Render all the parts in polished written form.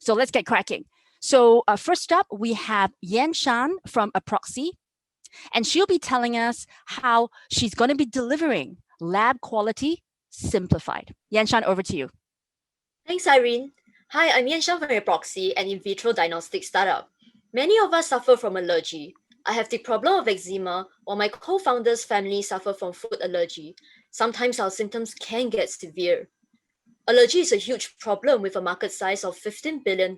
So let's get cracking. So first up, we have Yan-Shan from Aproxy, and she'll be telling us how she's going to be delivering lab quality simplified. Yan-Shan, over to you. Thanks, Irene. Hi, I'm Yan-Shan from Aproxy, an in vitro diagnostics startup. Many of us suffer from allergy. I have the problem of eczema, while my co-founder's family suffer from food allergy. Sometimes our symptoms can get severe. Allergy is a huge problem with a market size of $15 billion.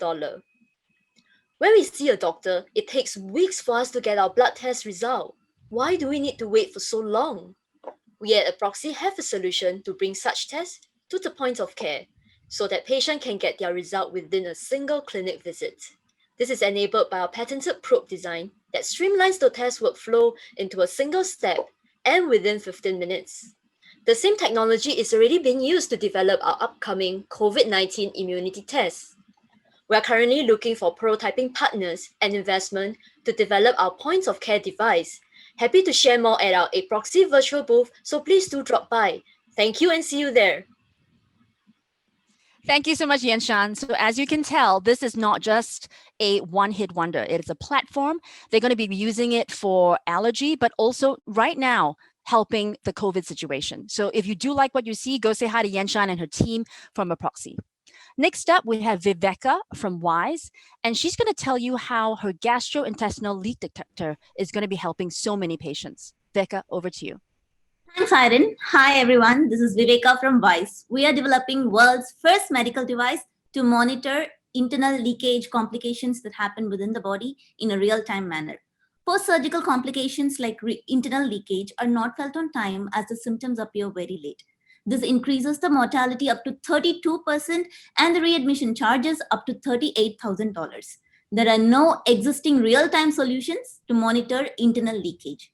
When we see a doctor, it takes weeks for us to get our blood test result. Why do we need to wait for so long? We at Aproxy have a solution to bring such tests to the point of care, so that patients can get their result within a single clinic visit. This is enabled by our patented probe design that streamlines the test workflow into a single step and within 15 minutes. The same technology is already being used to develop our upcoming COVID-19 immunity test. We are currently looking for prototyping partners and investment to develop our point of care device. Happy to share more at our Aproxy virtual booth, so please do drop by. Thank you and see you there. Thank you so much, Yan-Shan. So as you can tell, this is not just a one-hit wonder. It is a platform. They're going to be using it for allergy, but also right now, helping the COVID situation. So if you do like what you see, go say hi to Yan-Shan and her team from Aproxy. Next up, we have Viveka from WISE, and she's going to tell you how her gastrointestinal leak detector is going to be helping so many patients. Viveka, over to you. Thanks, Irene. Hi, everyone. This is Viveka from WISE. We are developing world's first medical device to monitor internal leakage complications that happen within the body in a real-time manner. Post-surgical complications like internal leakage are not felt on time as the symptoms appear very late. This increases the mortality up to 32% and the readmission charges up to $38,000. There are no existing real-time solutions to monitor internal leakage.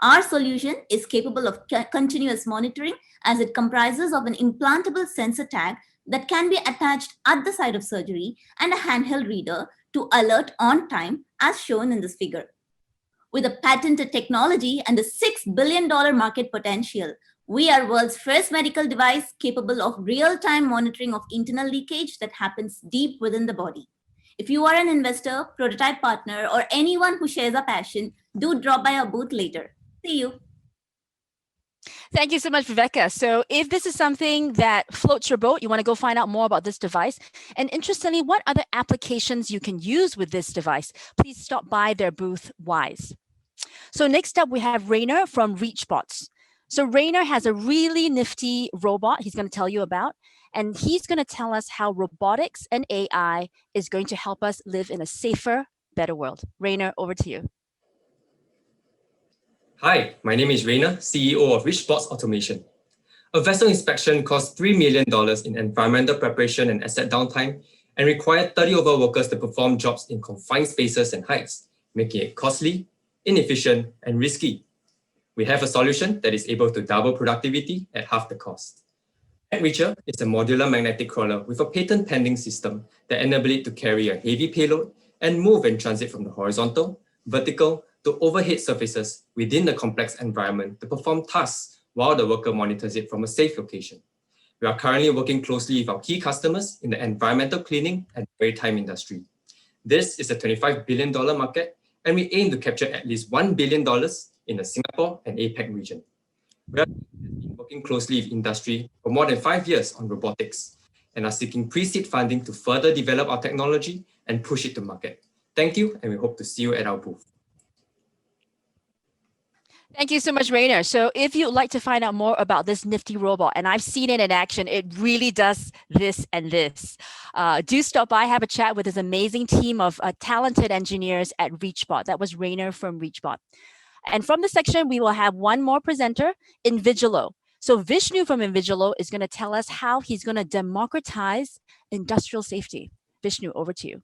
Our solution is capable of continuous monitoring as it comprises of an implantable sensor tag that can be attached at the site of surgery and a handheld reader to alert on time as shown in this figure. With a patented technology and a $6 billion market potential, we are world's first medical device capable of real-time monitoring of internal leakage that happens deep within the body. If you are an investor, prototype partner, or anyone who shares our passion, do drop by our booth later. See you. Thank you so much, Viveka. So if this is something that floats your boat, you want to go find out more about this device, and interestingly, what other applications you can use with this device, please stop by their booth, WISE. So next up, we have Rainer from Reachbots. So Rainer has a really nifty robot he's going to tell you about, and he's going to tell us how robotics and AI is going to help us live in a safer, better world. Rainer, over to you. Hi, my name is Rainer, CEO of Reachbots Automation. A vessel inspection costs $3 million in environmental preparation and asset downtime and required 30 over workers to perform jobs in confined spaces and heights, making it costly, inefficient, and risky. We have a solution that is able to double productivity at half the cost. Reacher is a modular magnetic crawler with a patent-pending system that enables it to carry a heavy payload and move and transit from the horizontal, vertical, to overhead surfaces within the complex environment to perform tasks while the worker monitors it from a safe location. We are currently working closely with our key customers in the environmental cleaning and maritime industry. This is a $25 billion market, and we aim to capture at least $1 billion in the Singapore and APAC region. We have been working closely with industry for more than 5 years on robotics and are seeking pre-seed funding to further develop our technology and push it to market. Thank you, and we hope to see you at our booth. Thank you so much, Rainer. So if you'd like to find out more about this nifty robot, and I've seen it in action, it really does this and this. Do stop by, have a chat with this amazing team of talented engineers at Reachbot. That was Rainer from Reachbot. And from this section, we will have one more presenter, Invigillo. So Vishnu from Invigillo is going to tell us how he's going to democratize industrial safety. Vishnu, over to you.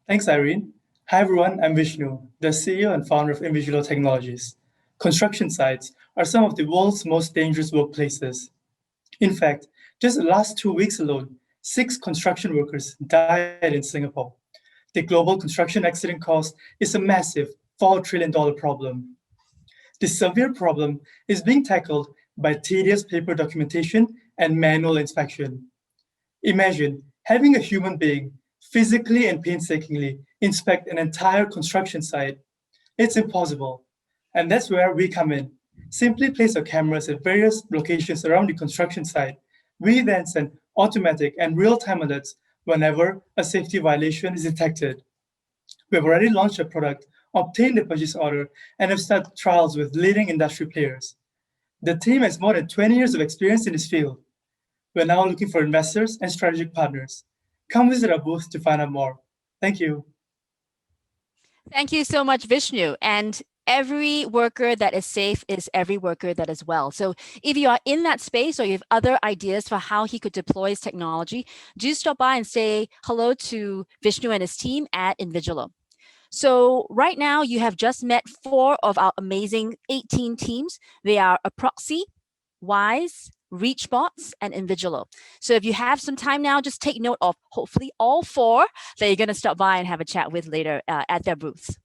Thanks, Irene. Hi, everyone. I'm Vishnu, the CEO and founder of Invigillo Technologies. Construction sites are some of the world's most dangerous workplaces. In fact, just the last 2 weeks alone, 6 construction workers died in Singapore. The global construction accident cost is a massive $4 trillion problem. This severe problem is being tackled by tedious paper documentation and manual inspection. Imagine having a human being physically and painstakingly inspect an entire construction site. It's impossible. And that's where we come in. Simply place our cameras at various locations around the construction site. We then send automatic and real-time alerts whenever a safety violation is detected. We've already launched a product, obtained a purchase order, and have started trials with leading industry players. The team has more than 20 years of experience in this field. We're now looking for investors and strategic partners. Come visit our booth to find out more. Thank you. Thank you so much, Vishnu. And every worker that is safe is every worker that is well. So if you are in that space or you have other ideas for how he could deploy his technology, do stop by and say hello to Vishnu and his team at Invigillo. So right now you have just met 4 of our amazing 18 teams. They are Aproxy, Wise, Reachbots, and Invigillo. So if you have some time now, just take note of hopefully all 4 that you're going to stop by and have a chat with later at their booths.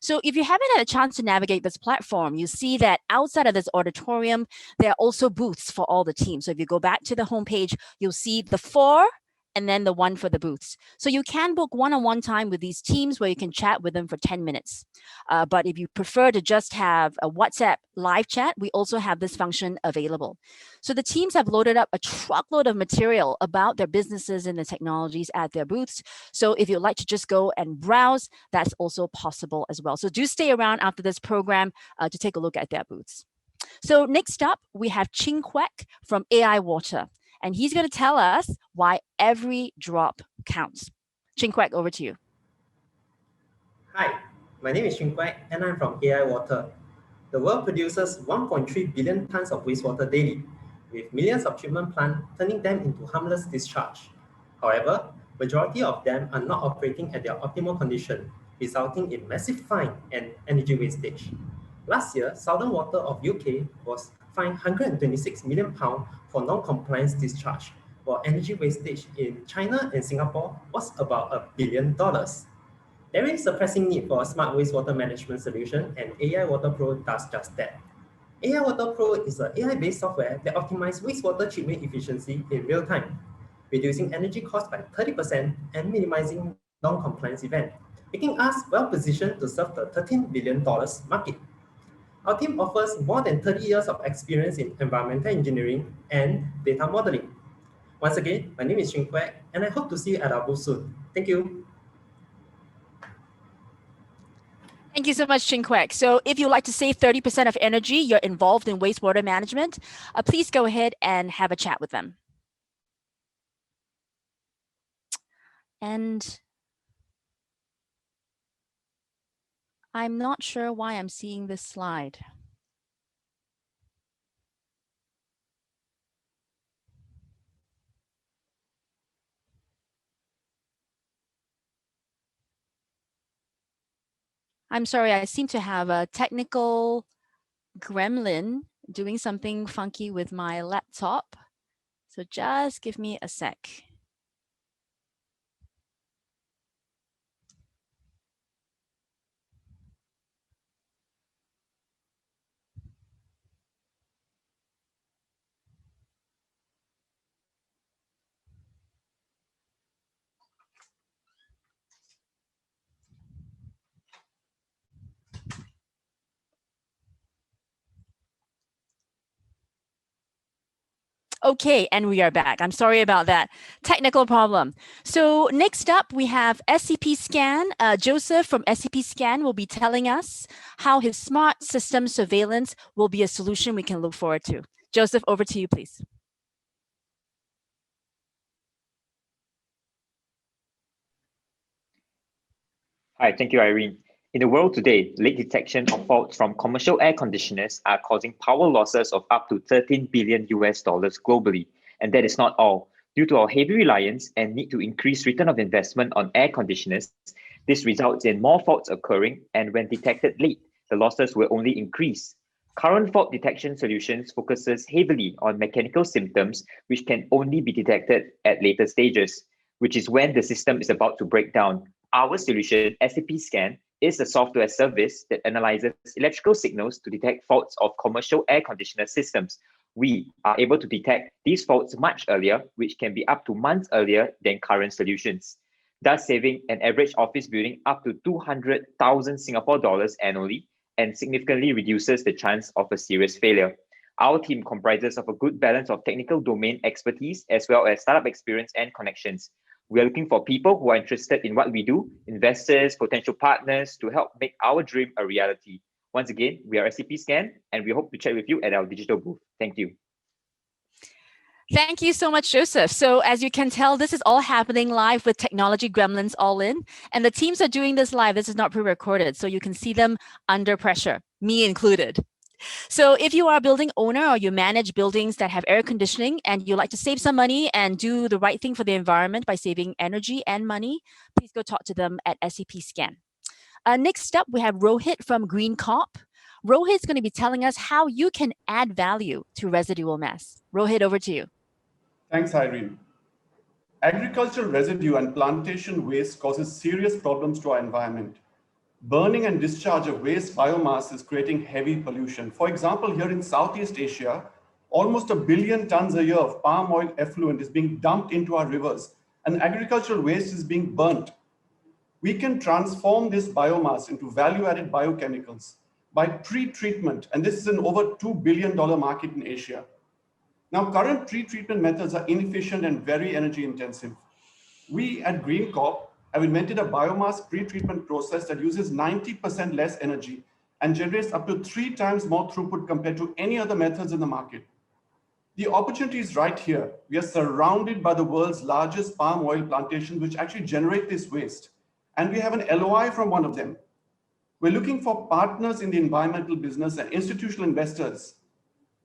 So if you haven't had a chance to navigate this platform, you see that outside of this auditorium, there are also booths for all the teams. So if you go back to the homepage, you'll see the 4 and then the 1 for the booths. So you can book one-on-one time with these teams where you can chat with them for 10 minutes. But if you prefer to just have a WhatsApp live chat, we also have this function available. So the teams have loaded up a truckload of material about their businesses and the technologies at their booths. So if you'd like to just go and browse, that's also possible as well. So do stay around after this program to take a look at their booths. So next up, we have Ching Kwek from AI Water, and he's going to tell us why every drop counts. Ching Kwek, over to you. Hi, my name is Ching Kwek, and I'm from AI Water. The world produces 1.3 billion tons of wastewater daily, with millions of treatment plants turning them into harmless discharge. However, majority of them are not operating at their optimal condition, resulting in massive fine and energy wastage. Last year, Southern Water of UK was fined £126 million for non-compliance discharge, while energy wastage in China and Singapore was about $1 billion. There is a pressing need for a smart wastewater management solution, and AI Water Pro does just that. AI Water Pro is an AI-based software that optimizes wastewater treatment efficiency in real time, reducing energy costs by 30% and minimizing non-compliance events, making us well-positioned to serve the $13 billion market. Our team offers more than 30 years of experience in environmental engineering and data modeling. Once again, my name is Ching Kwek, and I hope to see you at our booth soon. Thank you. Thank you so much, Ching Kwek. So if you'd like to save 30% of energy, you're involved in wastewater management, please go ahead and have a chat with them. And I'm not sure why I'm seeing this slide. I'm sorry, I seem to have a technical gremlin doing something funky with my laptop. So just give me a sec. Okay, and we are back. I'm sorry about that technical problem. So next up, we have SCP Scan. Joseph from SCP Scan will be telling us how his smart system surveillance will be a solution we can look forward to. Joseph, over to you, please. Hi, thank you, Irene. In the world today, late detection of faults from commercial air conditioners are causing power losses of up to $13 billion globally. And that is not all. Due to our heavy reliance and need to increase return of investment on air conditioners, this results in more faults occurring, and when detected late, the losses will only increase. Current fault detection solutions focuses heavily on mechanical symptoms, which can only be detected at later stages, which is when the system is about to break down. Our solution, SCP Scan, is a software service that analyzes electrical signals to detect faults of commercial air conditioner systems. We are able to detect these faults much earlier, which can be up to months earlier than current solutions. thus saving an average office building up to 200,000 Singapore dollars annually and significantly reduces the chance of a serious failure. Our team comprises of a good balance of technical domain expertise as well as startup experience and connections. We are looking for people who are interested in what we do, investors, potential partners to help make our dream a reality. Once again, we are SCP Scan and we hope to chat with you at our digital booth. Thank you. Thank you so much, Joseph. So as you can tell, this is all happening live with Technology Gremlins all in. And the teams are doing this live. This is not pre-recorded, so you can see them under pressure, me included. So if you are a building owner or you manage buildings that have air conditioning and you like to save some money and do the right thing for the environment by saving energy and money, please go talk to them at SCP Scan. Next up, we have Rohit from Green Corp. Rohit's going to be telling us how you can add value to residual mass. Rohit, over to you. Thanks, Irene. Agricultural residue and plantation waste causes serious problems to our environment. Burning and discharge of waste biomass is creating heavy pollution. For example, here in Southeast Asia, almost 1 billion tons a year of palm oil effluent is being dumped into our rivers, and agricultural waste is being burnt. We can transform this biomass into value-added biochemicals by pre-treatment, and this is an over $2 billion market in Asia. Now, current pre-treatment methods are inefficient and very energy intensive. We at Green Corp have invented a biomass pre-treatment process that uses 90% less energy and generates up to 3 times more throughput compared to any other methods in the market. The opportunity is right here. We are surrounded by the world's largest palm oil plantations, which actually generate this waste. And we have an LOI from one of them. We're looking for partners in the environmental business and institutional investors.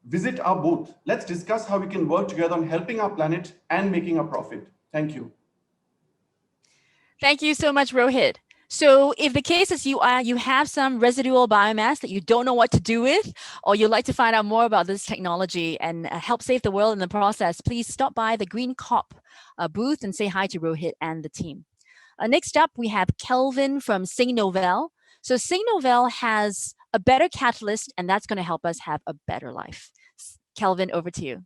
Visit our booth. Let's discuss how we can work together on helping our planet and making a profit. Thank you. Thank you so much, Rohit. So if the case is you have some residual biomass that you don't know what to do with, or you'd like to find out more about this technology and help save the world in the process, please stop by the Green Corp booth and say hi to Rohit and the team. Next up, we have Kelvin from Novell. So Novell has a better catalyst, and that's going to help us have a better life. Kelvin, over to you.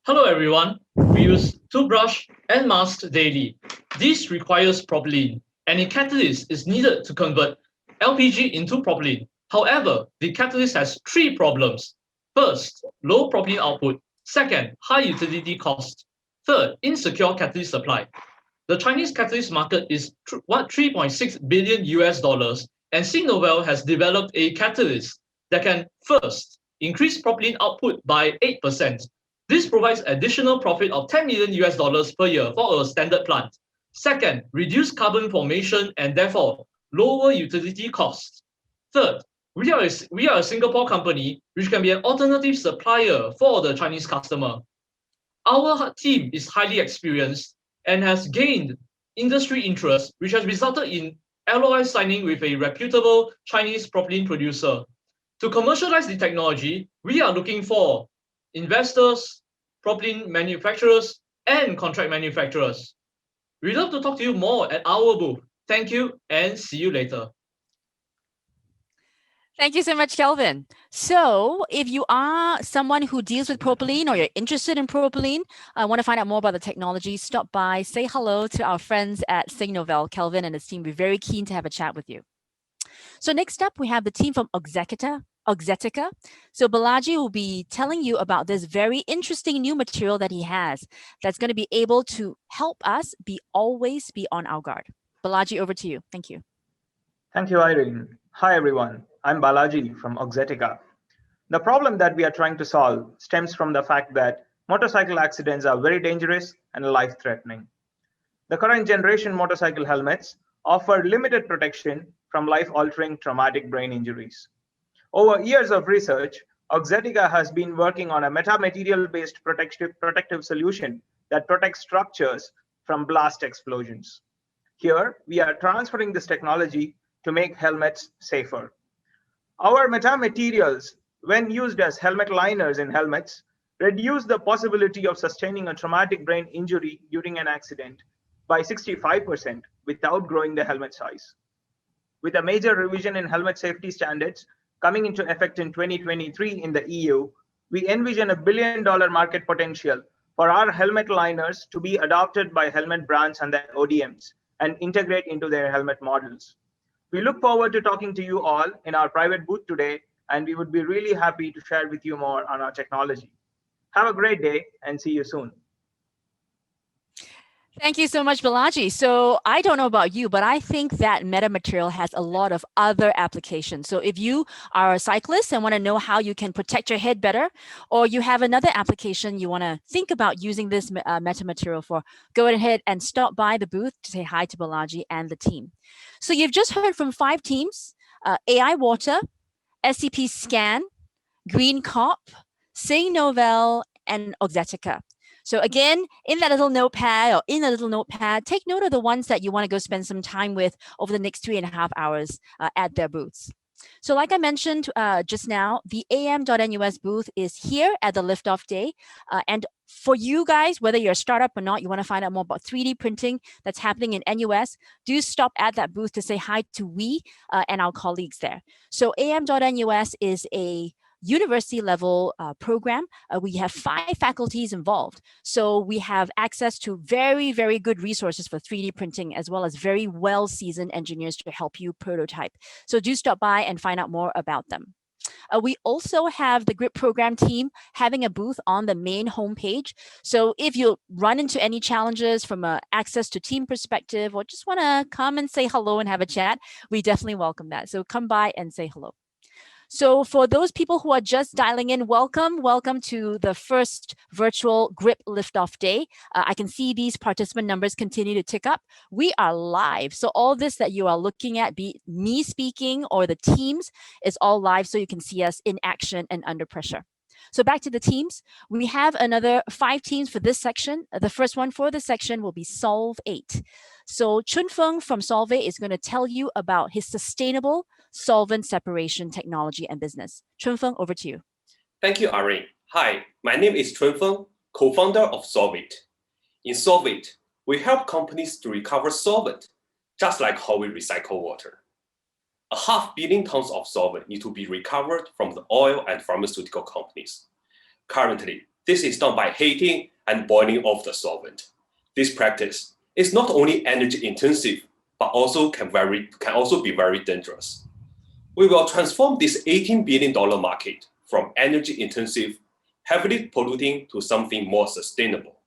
Hello everyone, we use toothbrush and mask daily. This requires propylene, and a catalyst is needed to convert LPG into propylene. However, the catalyst has 3 problems. First, low propylene output. Second, high utility cost. Third, insecure catalyst supply. The Chinese catalyst market is $3.6 billion US, and Novell has developed a catalyst that can first increase propylene output by 8%. This provides additional profit of $10 million US per year for a standard plant. Second, reduce carbon formation and therefore lower utility costs. Third, we are a Singapore company which can be an alternative supplier for the Chinese customer. Our team is highly experienced and has gained industry interest, which has resulted in LOI signing with a reputable Chinese propylene producer. To commercialize the technology, we are looking for investors, propylene manufacturers, and contract manufacturers. We'd love to talk to you more at our booth. Thank you and see you later. Thank you so much, Kelvin. So if you are someone who deals with propylene or you're interested in propylene, I want to find out more about the technology, stop by, say hello to our friends at Novell. Kelvin and his team will be very keen to have a chat with you. So next up, we have the team from Oxetica. So Balaji will be telling you about this very interesting new material that he has that's going to be able to help us always be on our guard. Balaji, over to you. Thank you. Thank you, Irene. Hi, everyone. I'm Balaji from Oxetica. The problem that we are trying to solve stems from the fact that motorcycle accidents are very dangerous and life-threatening. The current generation motorcycle helmets offer limited protection from life-altering traumatic brain injuries. Over years of research, Oxetica has been working on a metamaterial-based protective solution that protects structures from blast explosions. Here, we are transferring this technology to make helmets safer. Our metamaterials, when used as helmet liners in helmets, reduce the possibility of sustaining a traumatic brain injury during an accident by 65% without growing the helmet size. With a major revision in helmet safety standards coming into effect in 2023 in the EU, We envision $1 billion market potential for our helmet liners to be adopted by helmet brands and their ODMs and integrate into their helmet models. We look forward to talking to you all in our private booth today, and we would be really happy to share with you more on our technology. Have a great day and see you soon. Thank you so much, Balaji. So I don't know about you, but I think that metamaterial has a lot of other applications. So if you are a cyclist and want to know how you can protect your head better, or you have another application you want to think about using this metamaterial for, go ahead and stop by the booth to say hi to Balaji and the team. So you've just heard from 5 teams, AI Water, SCP Scan, Green Cop, Novell, and Oxetica. So again, in that little notepad, take note of the ones that you want to go spend some time with over the next 3.5 hours at their booths. So like I mentioned just now, the am.nus booth is here at the liftoff day. And for you guys, whether you're a startup or not, you want to find out more about 3D printing that's happening in NUS, do stop at that booth to say hi to we and our colleagues there. So am.nus is a university level program. We have 5 faculties involved. So we have access to very, very good resources for 3D printing, as well as very well-seasoned engineers to help you prototype. So do stop by and find out more about them. We also have the GRIP program team having a booth on the main homepage. So if you run into any challenges from an access to team perspective, or just want to come and say hello and have a chat, we definitely welcome that. So come by and say hello. So for those people who are just dialing in, welcome to the first virtual GRIP liftoff day. I can see these participant numbers continue to tick up. We are live. So all this that you are looking at, be me speaking or the teams, is all live so you can see us in action and under pressure. So back to the teams. We have another 5 teams for this section. The first one for this section will be Solvate. So Chunfeng from Solvit is going to tell you about his sustainable solvent separation technology and business. Chunfeng, over to you. Thank you, Irene. Hi, my name is Chunfeng, co-founder of Solvit. In Solvit, we help companies to recover solvent, just like how we recycle water. 500 million tons of solvent need to be recovered from the oil and pharmaceutical companies. Currently, this is done by heating and boiling off the solvent. This practice is not only energy intensive, but also can also be very dangerous. We will transform this $18 billion market from energy intensive, heavily polluting to something more sustainable.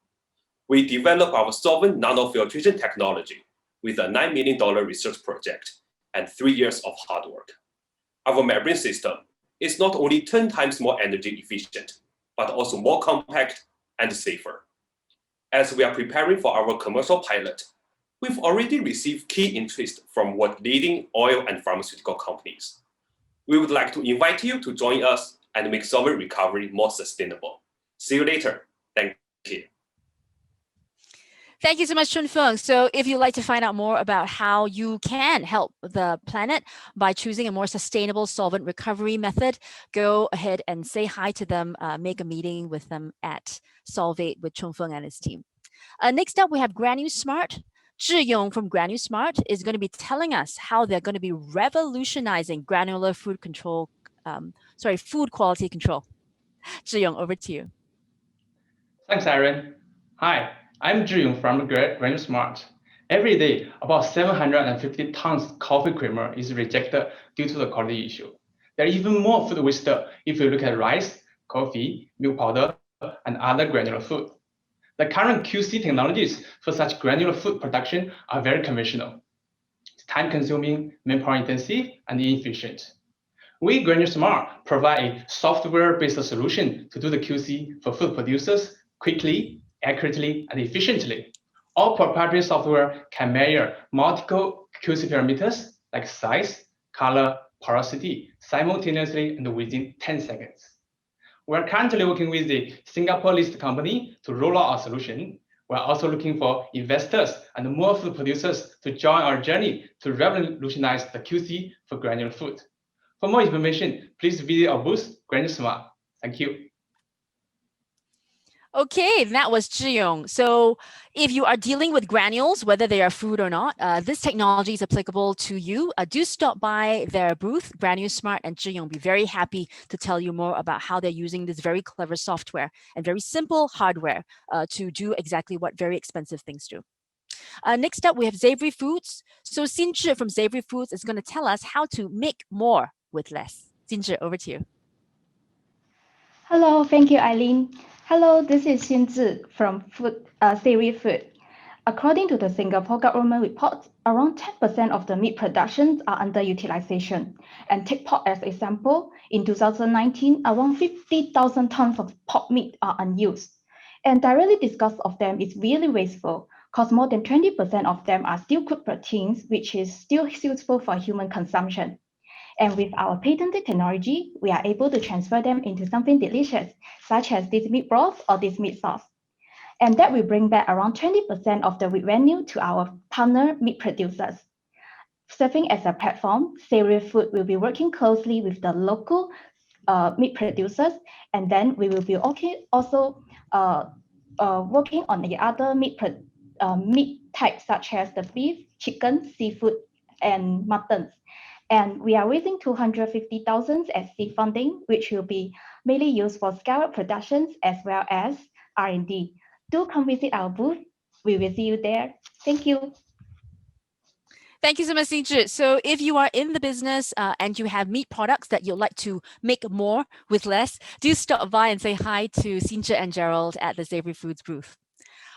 We developed our solvent nanofiltration technology with a $9 million research project and 3 years of hard work. Our membrane system is not only 10 times more energy efficient, but also more compact and safer. As we are preparing for our commercial pilot, we've already received key interest from leading oil and pharmaceutical companies. We would like to invite you to join us and make solvent recovery more sustainable. See you later. Thank you. Thank you so much, Chunfeng. So if you'd like to find out more about how you can help the planet by choosing a more sustainable solvent recovery method, go ahead and say hi to them, make a meeting with them at Solvate with Chunfeng and his team. Next up, we have Granusmart. Zhiyong from Granusmart is going to be telling us how they're going to be revolutionizing granular food control, food quality control. Zhiyong, over to you. Thanks, Irene. Hi, I'm Zhiyong from Granusmart. Every day, about 750 tons coffee creamer is rejected due to the quality issue. There are even more food wasted if you look at rice, coffee, milk powder, and other granular food. The current QC technologies for such granular food production are very conventional. It's time-consuming, manpower-intensive, and inefficient. We, Granusmart, provide a software-based solution to do the QC for food producers quickly, accurately, and efficiently. All proprietary software can measure multiple QC parameters like size, color, porosity simultaneously and within 10 seconds. We're currently working with the Singapore-listed company to roll out our solution. We're also looking for investors and more food producers to join our journey to revolutionize the QC for granular food. For more information, please visit our booth, Granusmart. Thank you. Okay, that was Zhiyong. So if you are dealing with granules, whether they are food or not, this technology is applicable to you. Do stop by their booth, Granusmart and Zhiyong. Be very happy to tell you more about how they're using this very clever software and very simple hardware to do exactly what very expensive things do. Next up, we have Savory Foods. So Signage from Savory Foods is going to tell us how to make more with less. Signage, over to you. Hello, thank you, Eileen. Hello, this is Xinzi from Savory Food. According to the Singapore government report, around 10% of the meat productions are underutilization. And take pork as example, in 2019, around 50,000 tons of pork meat are unused. And directly discussed of them is really wasteful, because more than 20% of them are still cooked proteins, which is still suitable for human consumption. And with our patented technology, we are able to transfer them into something delicious, such as this meat broth or this meat sauce. And that will bring back around 20% of the revenue to our partner meat producers. Serving as a platform, Savory Food will be working closely with the local meat producers, and then we will be also working on the other meat types such as the beef, chicken, seafood, and muttons. And we are raising 250,000 as seed funding, which will be mainly used for scale-up productions as well as R&D. Do come visit our booth. We will see you there. Thank you. Thank you so much, Signage. So if you are in the business and you have meat products that you'd like to make more with less, do stop by and say hi to Signage and Gerald at the Savory Foods booth.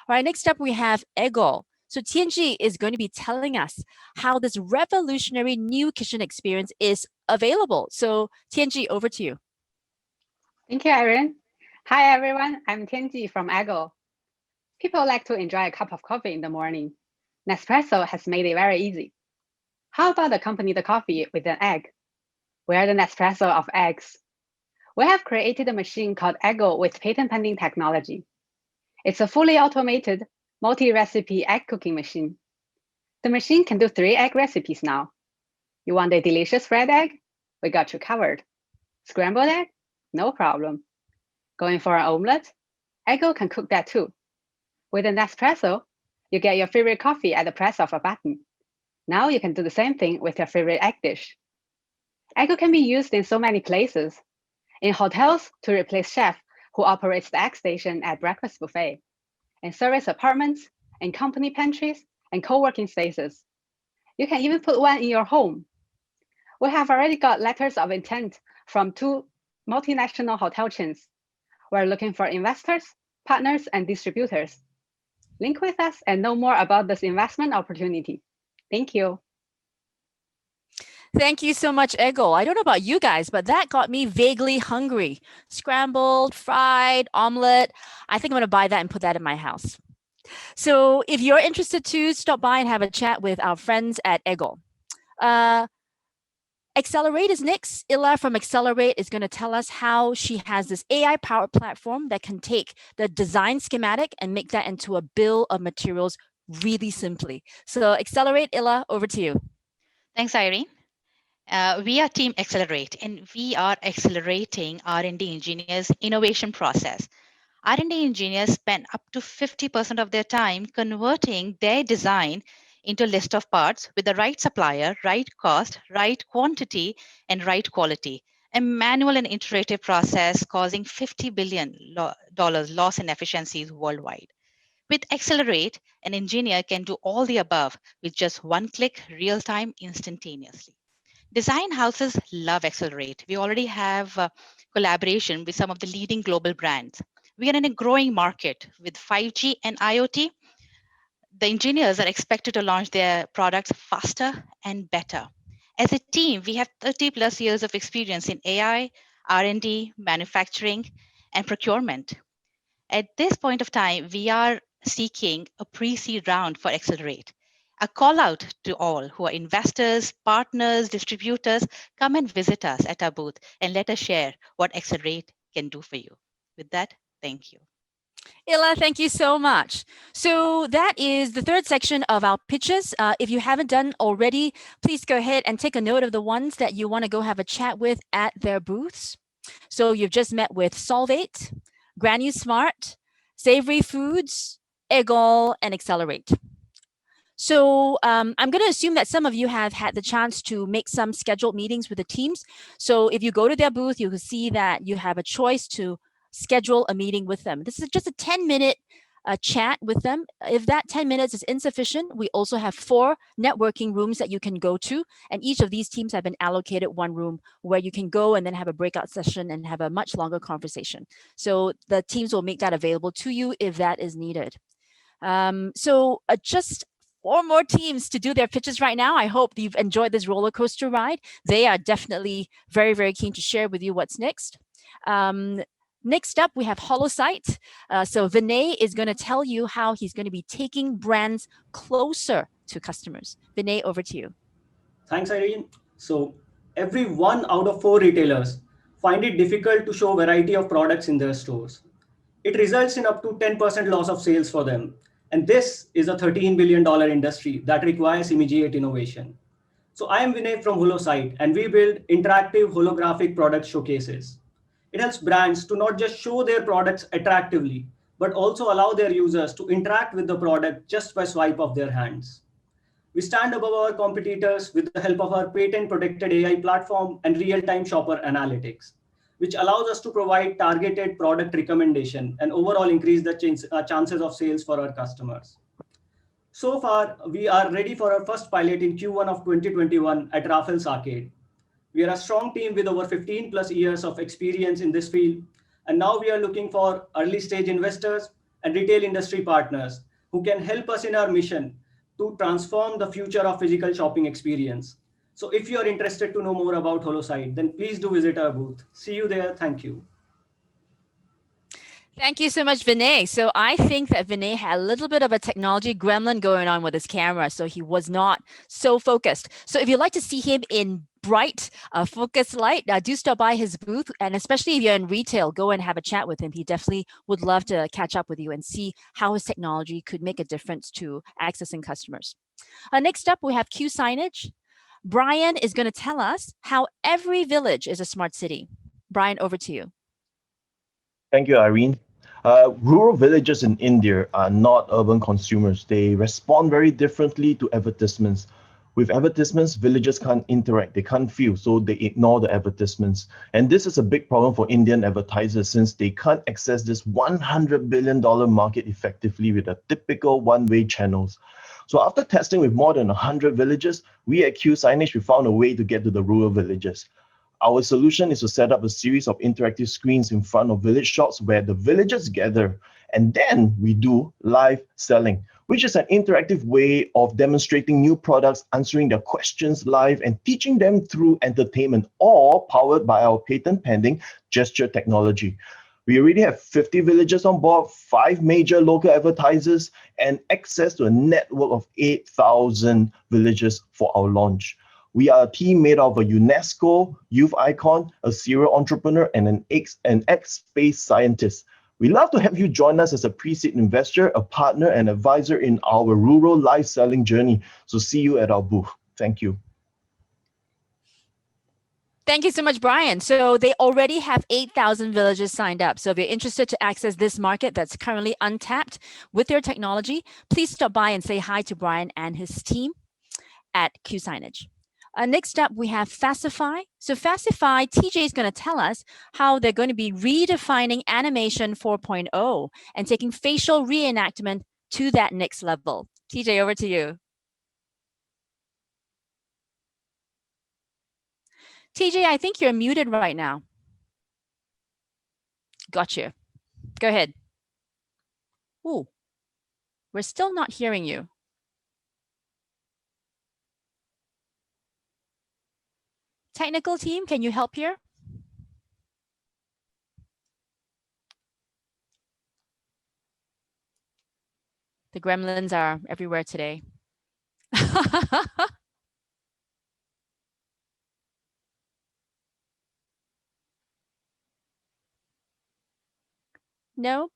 All right, next up we have Eggo. So Tianji is going to be telling us how this revolutionary new kitchen experience is available. So Tianji, over to you. Thank you, Erin. Hi, everyone. I'm Tianji from Eggo. People like to enjoy a cup of coffee in the morning. Nespresso has made it very easy. How about accompany the coffee with an egg? We're the Nespresso of eggs. We have created a machine called Eggo with patent-pending technology. It's a fully automated, multi-recipe egg cooking machine. The machine can do 3 egg recipes now. You want a delicious red egg? We got you covered. Scrambled egg? No problem. Going for an omelette? Eggo can cook that too. With an Nespresso, you get your favorite coffee at the press of a button. Now you can do the same thing with your favorite egg dish. Eggo can be used in so many places. In hotels to replace chef who operates the egg station at breakfast buffet, in service apartments, in company pantries, and co-working spaces. You can even put one in your home. We have already got letters of intent from 2 multinational hotel chains. We're looking for investors, partners, and distributors. Link with us and know more about this investment opportunity. Thank you. Thank you so much, Eggo. I don't know about you guys, but that got me vaguely hungry. Scrambled, fried, omelet. I think I'm going to buy that and put that in my house. So if you're interested to stop by and have a chat with our friends at Eggo. Accelerate is next. Illa from Accelerate is going to tell us how she has this AI-powered platform that can take the design schematic and make that into a bill of materials really simply. So Accelerate, Illa, over to you. Thanks, Irene. We are Team Accelerate, and we are accelerating R&D engineers' innovation process. R&D engineers spend up to 50% of their time converting their design into a list of parts with the right supplier, right cost, right quantity, and right quality. A manual and iterative process causing $50 billion loss in efficiencies worldwide. With Accelerate, an engineer can do all the above with just one click, real-time, instantaneously. Design houses love Accelerate. We already have collaboration with some of the leading global brands. We are in a growing market with 5G and IoT. The engineers are expected to launch their products faster and better. As a team, we have 30 plus years of experience in AI, R&D, manufacturing, and procurement. At this point of time, we are seeking a pre-seed round for Accelerate. A call out to all who are investors, partners, distributors, come and visit us at our booth and let us share what Accelerate can do for you. With that, thank you. Illa, thank you so much. So that is the third section of our pitches. If you haven't done already, please go ahead and take a note of the ones that you want to go have a chat with at their booths. So you've just met with Solvit, Granusmart, Savory Foods, Eggo, and Accelerate. So I'm going to assume that some of you have had the chance to make some scheduled meetings with the teams. So if you go to their booth, you can see that you have a choice to schedule a meeting with them. This is just a 10-minute chat with them. If that 10 minutes is insufficient, we also have 4 networking rooms that you can go to. And each of these teams have been allocated one room where you can go and then have a breakout session and have a much longer conversation. So the teams will make that available to you if that is needed. Just 4 more teams to do their pitches right now. I hope you've enjoyed this roller coaster ride. They are definitely very, very keen to share with you what's next. Next up, we have Holocyte. So Vinay is going to tell you how he's going to be taking brands closer to customers. Vinay, over to you. Thanks, Irene. So every 1 out of 4 retailers find it difficult to show variety of products in their stores. It results in up to 10% loss of sales for them. And this is a $13 billion industry that requires immediate innovation. So I am Vinay from Holocyte, and we build interactive holographic product showcases. It helps brands to not just show their products attractively, but also allow their users to interact with the product just by swipe of their hands. We stand above our competitors with the help of our patent-protected AI platform and real-time shopper analytics, which allows us to provide targeted product recommendation and overall increase the chances of sales for our customers. So far, we are ready for our first pilot in Q1 of 2021 at Raffles Arcade. We are a strong team with over 15 plus years of experience in this field. And now we are looking for early stage investors and retail industry partners who can help us in our mission to transform the future of physical shopping experience. So if you are interested to know more about Holocyte, then please do visit our booth. See you there. Thank you. Thank you so much, Vinay. So I think that Vinay had a little bit of a technology gremlin going on with his camera, so he was not so focused. So if you'd like to see him in bright focus light, do stop by his booth. And especially if you're in retail, go and have a chat with him. He definitely would love to catch up with you and see how his technology could make a difference to accessing customers. Next up, we have Q Signage. Brian is going to tell us how every village is a smart city. Brian, over to you. Thank you, Irene. Rural villages in India are not urban consumers. They respond very differently to advertisements. With advertisements, villagers can't interact, they can't feel, so they ignore the advertisements. And this is a big problem for Indian advertisers since they can't access this $100 billion market effectively with a typical one-way channels. So after testing with more than 100 villages, we at Q Signage, we found a way to get to the rural villages. Our solution is to set up a series of interactive screens in front of village shops where the villagers gather, and then we do live selling, which is an interactive way of demonstrating new products, answering their questions live, and teaching them through entertainment, all powered by our patent-pending gesture technology. We already have 50 villages on board, 5 major local advertisers, and access to a network of 8,000 villages for our launch. We are a team made of a UNESCO youth icon, a serial entrepreneur, and an ex-space scientist. We love to have you join us as a pre-seed investor, a partner, and advisor in our rural live selling journey. So see you at our booth. Thank you. Thank you so much, Brian. So they already have 8,000 villages signed up. So if you're interested to access this market that's currently untapped with your technology, please stop by and say hi to Brian and his team at Q Signage. Next up, we have Fastify. So Fastify, TJ is going to tell us how they're going to be redefining animation 4.0 and taking facial reenactment to that next level. TJ, over to you. TJ, I think you're muted right now. Got you. Go ahead. Ooh, we're still not hearing you. Technical team, can you help here? The gremlins are everywhere today. No?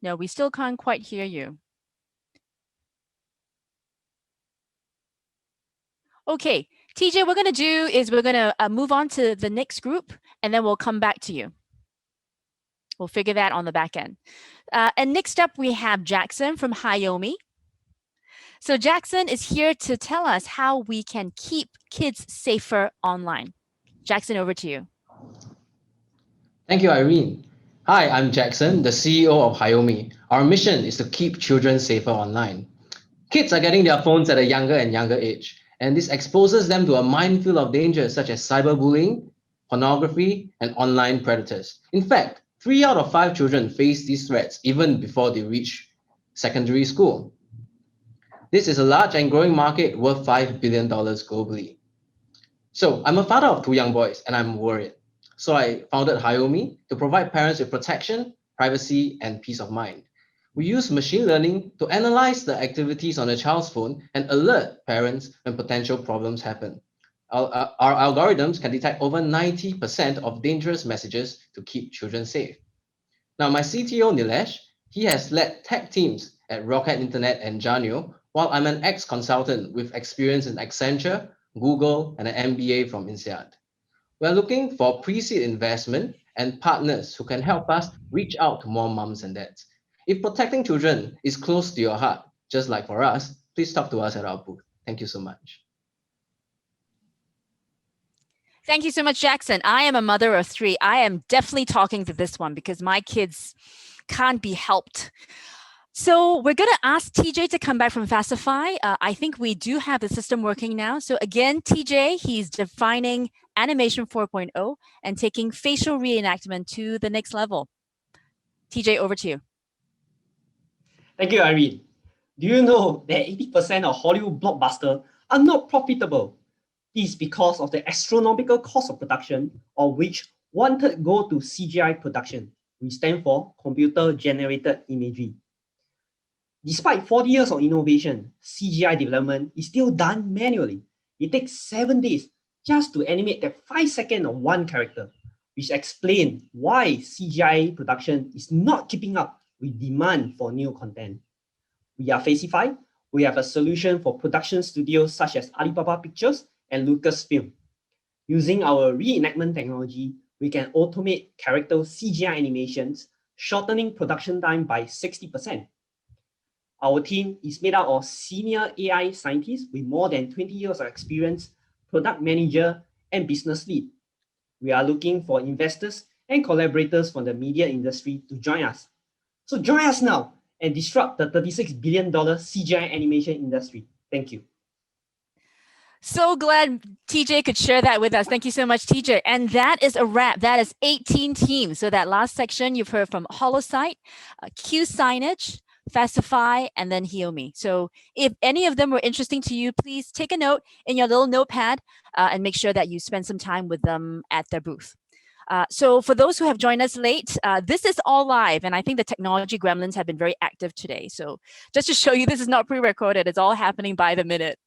No, we still can't quite hear you. Okay, TJ, what we're going to do is we're going to move on to the next group, and then we'll come back to you. We'll figure that on the back end. And next up, we have Jackson from Hyomi. So Jackson is here to tell us how we can keep kids safer online. Jackson, over to you. Thank you, Irene. Hi, I'm Jackson, the CEO of Hyomi. Our mission is to keep children safer online. Kids are getting their phones at a younger and younger age, and this exposes them to a minefield of dangers such as cyberbullying, pornography, and online predators. In fact, 3 out of 5 children face these threats even before they reach secondary school. This is a large and growing market worth $5 billion globally. So I'm a father of 2 young boys, and I'm worried. So I founded Hyomi to provide parents with protection, privacy, and peace of mind. We use machine learning to analyze the activities on a child's phone and alert parents when potential problems happen. Our algorithms can detect over 90% of dangerous messages to keep children safe. Now, my CTO, Nilesh, he has led tech teams at Rocket Internet and Janio, while I'm an ex-consultant with experience in Accenture, Google, and an MBA from INSEAD. We're looking for pre-seed investment and partners who can help us reach out to more moms and dads. If protecting children is close to your heart, just like for us, please talk to us at our booth. Thank you so much. Thank you so much, Jackson. I am a mother of 3. I am definitely talking to this one because my kids can't be helped. So we're going to ask TJ to come back from Fastify. I think we do have the system working now. So again, TJ, he's defining animation 4.0 and taking facial reenactment to the next level. TJ, over to you. Thank you, Irene. Do you know that 80% of Hollywood blockbusters are not profitable? This is because of the astronomical cost of production, of which 1/3 go to CGI production, which stands for computer-generated imagery. Despite 40 years of innovation, CGI development is still done manually. It takes 7 days just to animate that 5 seconds of one character, which explains why CGI production is not keeping up with demand for new content. We are Fastify. We have a solution for production studios such as Alibaba Pictures and Lucasfilm. Using our reenactment technology, we can automate character CGI animations, shortening production time by 60%. Our team is made up of senior AI scientists with more than 20 years of experience, product manager, and business lead. We are looking for investors and collaborators from the media industry to join us. So join us now and disrupt the $36 billion CGI animation industry. Thank you. So glad TJ could share that with us. Thank you so much, TJ. And that is a wrap. That is 18 teams. So that last section you've heard from Holocyte, Q Signage, Fastify, and then Hyomi. So if any of them were interesting to you, please take a note in your little notepad and make sure that you spend some time with them at their booth. So for those who have joined us late, this is all live, and I think the technology gremlins have been very active today. So just to show you, this is not pre-recorded. It's all happening by the minute.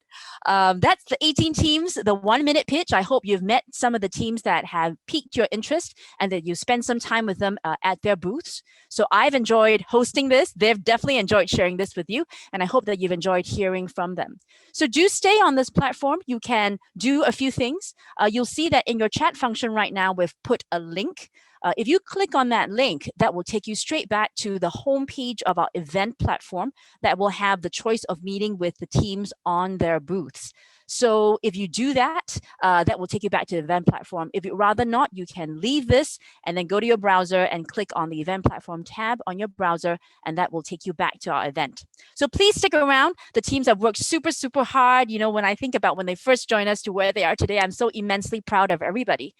That's the 18 teams, the 1-minute pitch. I hope you've met some of the teams that have piqued your interest and that you spend some time with them at their booths. So I've enjoyed hosting this. They've definitely enjoyed sharing this with you, and I hope that you've enjoyed hearing from them. So do stay on this platform. You can do a few things. You'll see that in your chat function right now, we've put a link. If you click on that link, that will take you straight back to the homepage of our event platform that will have the choice of meeting with the teams on their booths. So if you do that, that will take you back to the event platform. If you'd rather not, you can leave this and then go to your browser and click on the event platform tab on your browser, and that will take you back to our event. So please stick around. The teams have worked super, super hard. You know, when I think about when they first joined us to where they are today, I'm so immensely proud of everybody.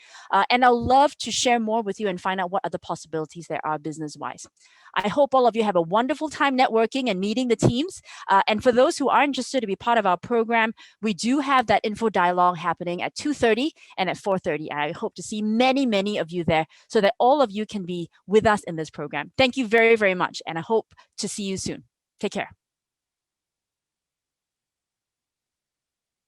And I'll love to share more with you and find out what other possibilities there are business-wise. I hope all of you have a wonderful time networking and meeting the teams. And for those who are interested to be part of our program, we do have that info dialogue happening at 2:30 and at 4:30. I hope to see many, many of you there so that all of you can be with us in this program. Thank you very, very much. And I hope to see you soon. Take care.